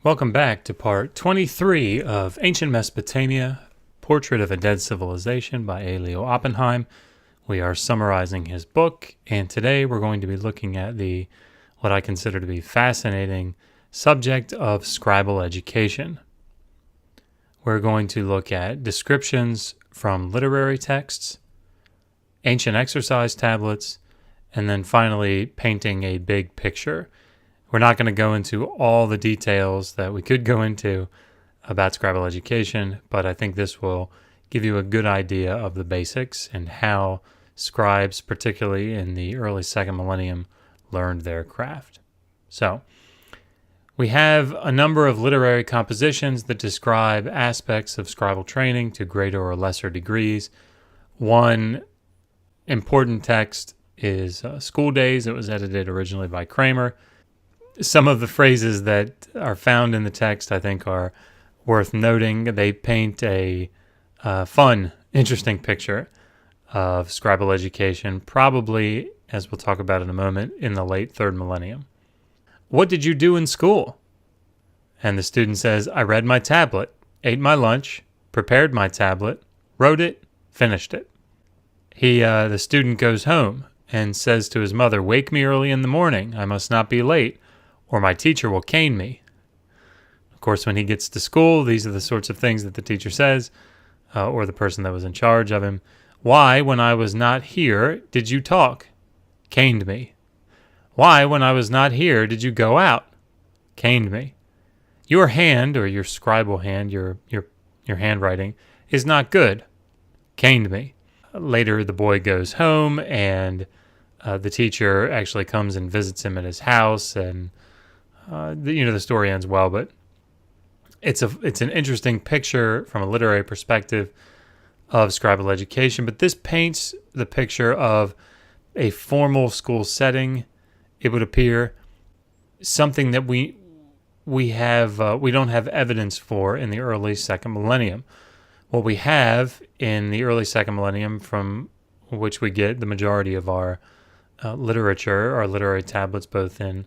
Welcome back to part 23 of Ancient Mesopotamia, Portrait of a Dead Civilization by A. Leo Oppenheim. We are summarizing his book, and today we're going to be looking at what I consider to be fascinating subject of scribal education. We're going to look at descriptions from literary texts, ancient exercise tablets, and then finally painting a big picture. We're not going to go into all the details that we could go into about scribal education, but I think this will give you a good idea of the basics and how scribes, particularly in the early second millennium, learned their craft. So, we have a number of literary compositions that describe aspects of scribal training to greater or lesser degrees. One important text is School Days. It was edited originally by Kramer. Some of the phrases that are found in the text, I think, are worth noting. They paint a fun, interesting picture of scribal education, probably, as we'll talk about in a moment, in the late third millennium. What did you do in school? And the student says, I read my tablet, ate my lunch, prepared my tablet, wrote it, finished it. The student goes home and says to his mother, wake me early in the morning. I must not be late, or my teacher will cane me. Of course, when he gets to school, these are the sorts of things that the teacher says, or the person that was in charge of him. Why, when I was not here, did you talk? Caned me. Why, when I was not here, did you go out? Caned me. Your hand, or your scribal hand, your handwriting, is not good. Caned me. Later, the boy goes home, and the teacher actually comes and visits him at his house, and the story ends well, but it's an interesting picture from a literary perspective of scribal education. But this paints the picture of a formal school setting. It would appear something that we don't have evidence for in the early second millennium. What we have in the early second millennium, from which we get the majority of our literature, our literary tablets, both in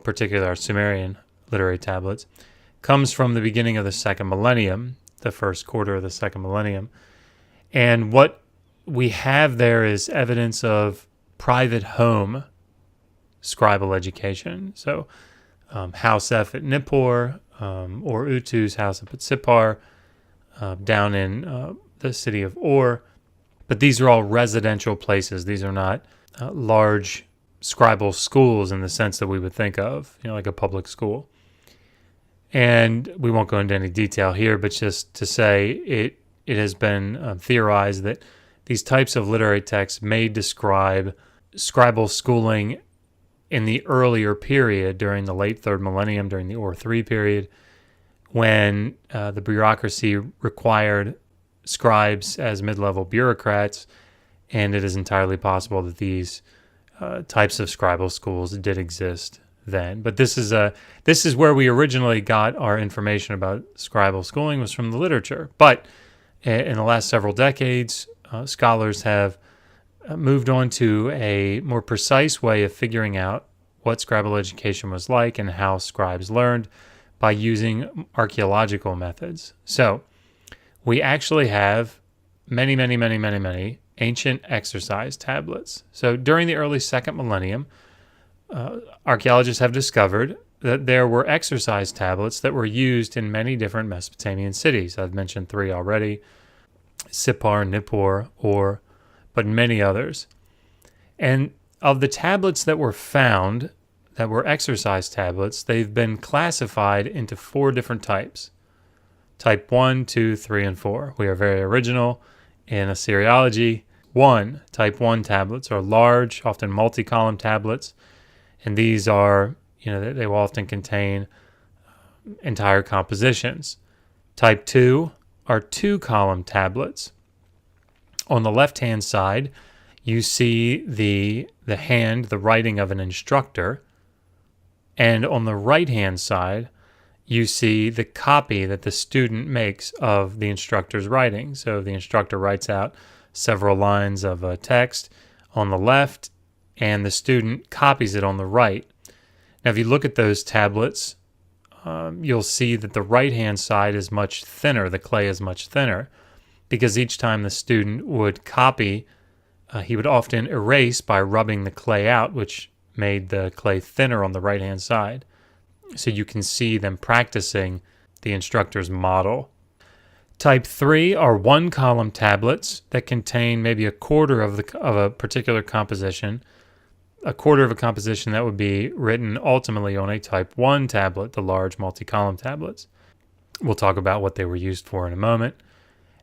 particularly our Sumerian literary tablets, comes from the beginning of the second millennium, the first quarter of the second millennium. And what we have there is evidence of private home scribal education. So House F at Nippur, or Utu's House up at Sippar, down in the city of Ur. But these are all residential places. These are not large scribal schools in the sense that we would think of, like a public school. And we won't go into any detail here, but just to say it has been theorized that these types of literary texts may describe scribal schooling in the earlier period, during the late third millennium, during the Ur-3 period, when the bureaucracy required scribes as mid-level bureaucrats, and it is entirely possible that these types of scribal schools did exist then. But this is where we originally got our information about scribal schooling, was from the literature. But in the last several decades, scholars have moved on to a more precise way of figuring out what scribal education was like and how scribes learned, by using archaeological methods. So we actually have many ancient exercise tablets. So during the early second millennium, archaeologists have discovered that there were exercise tablets that were used in many different Mesopotamian cities. I've mentioned 3 already: Sippar, Nippur, Ur, but many others. And of the tablets that were found that were exercise tablets, they've been classified into 4 different types. Type 1, 2, 3, and 4. We are very original in Assyriology. Type 1 tablets are large, often multi-column tablets, and these are, they will often contain entire compositions. Type 2 are 2-column tablets. On the left-hand side, you see the writing of an instructor, and on the right-hand side, you see the copy that the student makes of the instructor's writing. So the instructor writes out several lines of text on the left, and the student copies it on the right. Now, if you look at those tablets you'll see that the right-hand side is much thinner. The clay is much thinner because each time the student would copy, he would often erase by rubbing the clay out, which made the clay thinner on the right-hand side. So you can see them practicing the instructor's model. Type 3 are one-column tablets that contain maybe a quarter of a particular composition, a quarter of a composition that would be written ultimately on a Type 1 tablet, the large multi-column tablets. We'll talk about what they were used for in a moment.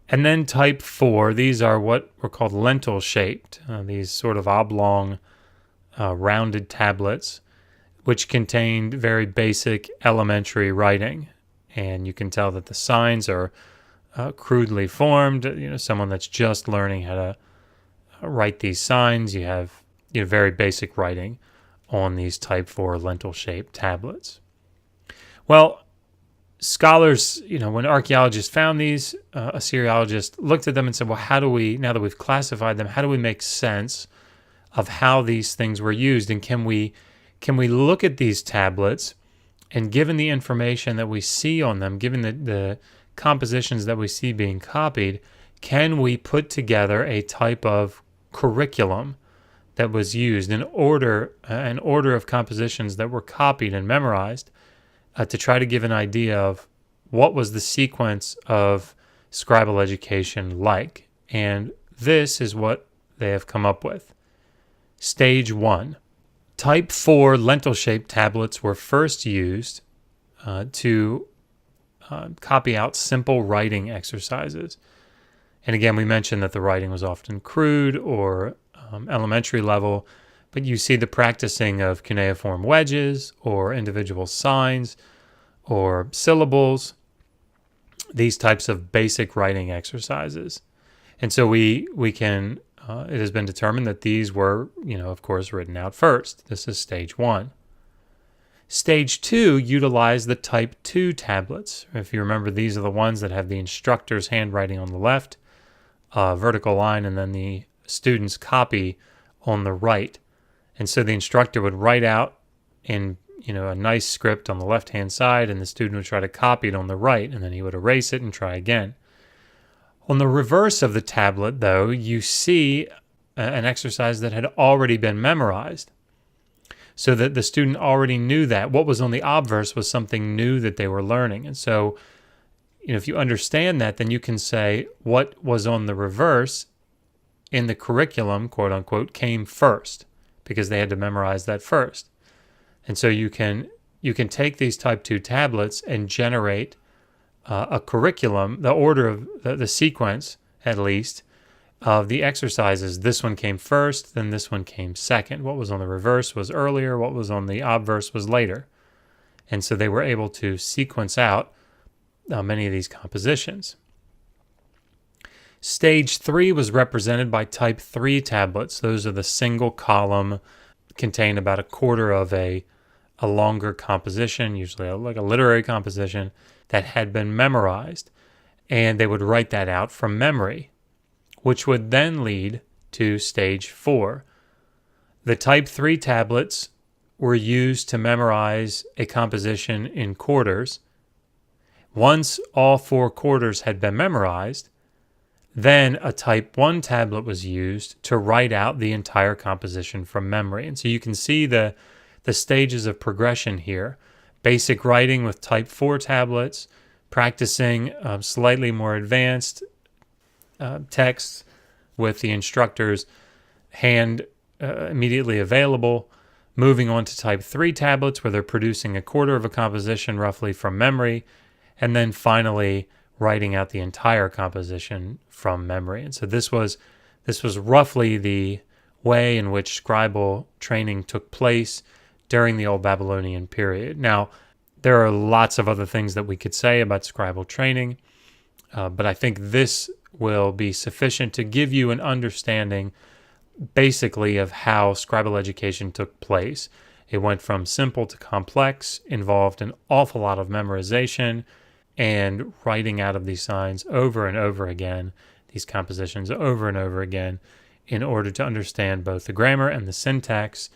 And then Type 4, these are what were called lentil-shaped, these sort of oblong, rounded tablets, which contained very basic elementary writing. And you can tell that the signs are crudely formed. Someone that's just learning how to write these signs, you have very basic writing on these Type 4 lentil-shaped tablets. Well, scholars, when archaeologists found these, Assyriologists looked at them and said, well, how do we, now that we've classified them, how do we make sense of how these things were used? And can we look at these tablets and, given the information that we see on them, given the compositions that we see being copied, can we put together a type of curriculum that was used, an order of compositions that were copied and memorized, to try to give an idea of what was the sequence of scribal education like? And this is what they have come up with. Stage 1. Type 4 lentil-shaped tablets were first used to copy out simple writing exercises. And again, we mentioned that the writing was often crude or elementary level, but you see the practicing of cuneiform wedges or individual signs or syllables, these types of basic writing exercises. And so we can, it has been determined that these were, of course, written out first. This is stage 1. Stage 2 utilized the Type 2 tablets. If you remember, these are the ones that have the instructor's handwriting on the left, vertical line, and then the student's copy on the right. And so the instructor would write out in a nice script on the left-hand side, and the student would try to copy it on the right, and then he would erase it and try again. On the reverse of the tablet, though, you see an exercise that had already been memorized, so that the student already knew that what was on the obverse was something new that they were learning. And so, if you understand that, then you can say what was on the reverse in the curriculum, quote unquote, came first, because they had to memorize that first. And so you can take these Type 2 tablets and generate a curriculum, the order of the sequence, at least, of the exercises. This one came first, then this one came second. What was on the reverse was earlier, what was on the obverse was later. And so they were able to sequence out many of these compositions. Stage 3 was represented by Type 3 tablets. Those are the single column, contain about a quarter of a longer composition, usually like a literary composition, that had been memorized. And they would write that out from memory, which would then lead to Stage 4. The Type 3 tablets were used to memorize a composition in quarters. Once all 4 quarters had been memorized, then a Type 1 tablet was used to write out the entire composition from memory. And so you can see the stages of progression here. Basic writing with Type 4 tablets, practicing slightly more advanced texts with the instructor's hand immediately available, moving on to Type 3 tablets where they're producing a quarter of a composition roughly from memory, and then finally writing out the entire composition from memory. And so this was roughly the way in which scribal training took place during the Old Babylonian period. Now, there are lots of other things that we could say about scribal training, but I think this will be sufficient to give you an understanding basically of how scribal education took place. It went from simple to complex, involved an awful lot of memorization and writing out of these signs over and over again, these compositions over and over again, in order to understand both the grammar and the syntax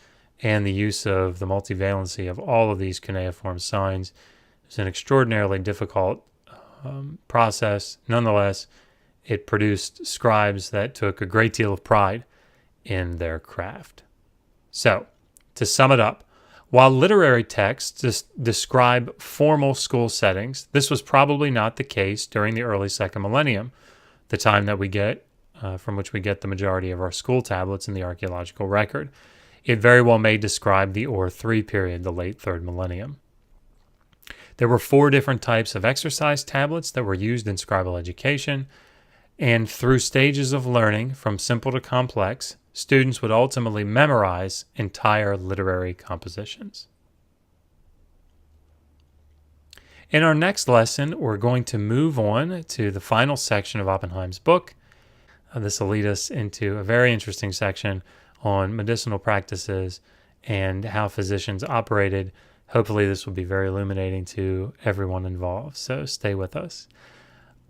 and the use of the multivalency of all of these cuneiform signs was an extraordinarily difficult process. Nonetheless, it produced scribes that took a great deal of pride in their craft. So, to sum it up, while literary texts describe formal school settings, this was probably not the case during the early second millennium, the time that we get from which we get the majority of our school tablets in the archaeological record. It very well may describe the 𝀭period, the late third millennium. There were 4 different types of exercise tablets that were used in scribal education, and through stages of learning from simple to complex, students would ultimately memorize entire literary compositions. In our next lesson, we're going to move on to the final section of Oppenheim's book. This will lead us into a very interesting section on medicinal practices and how physicians operated. Hopefully this will be very illuminating to everyone involved, so stay with us.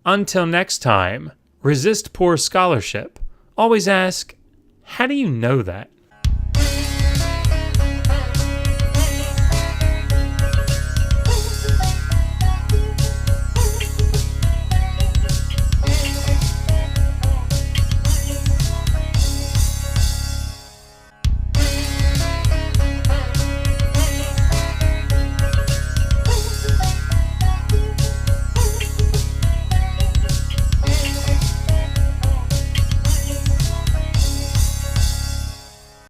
Until next time, resist poor scholarship. Always ask, how do you know that?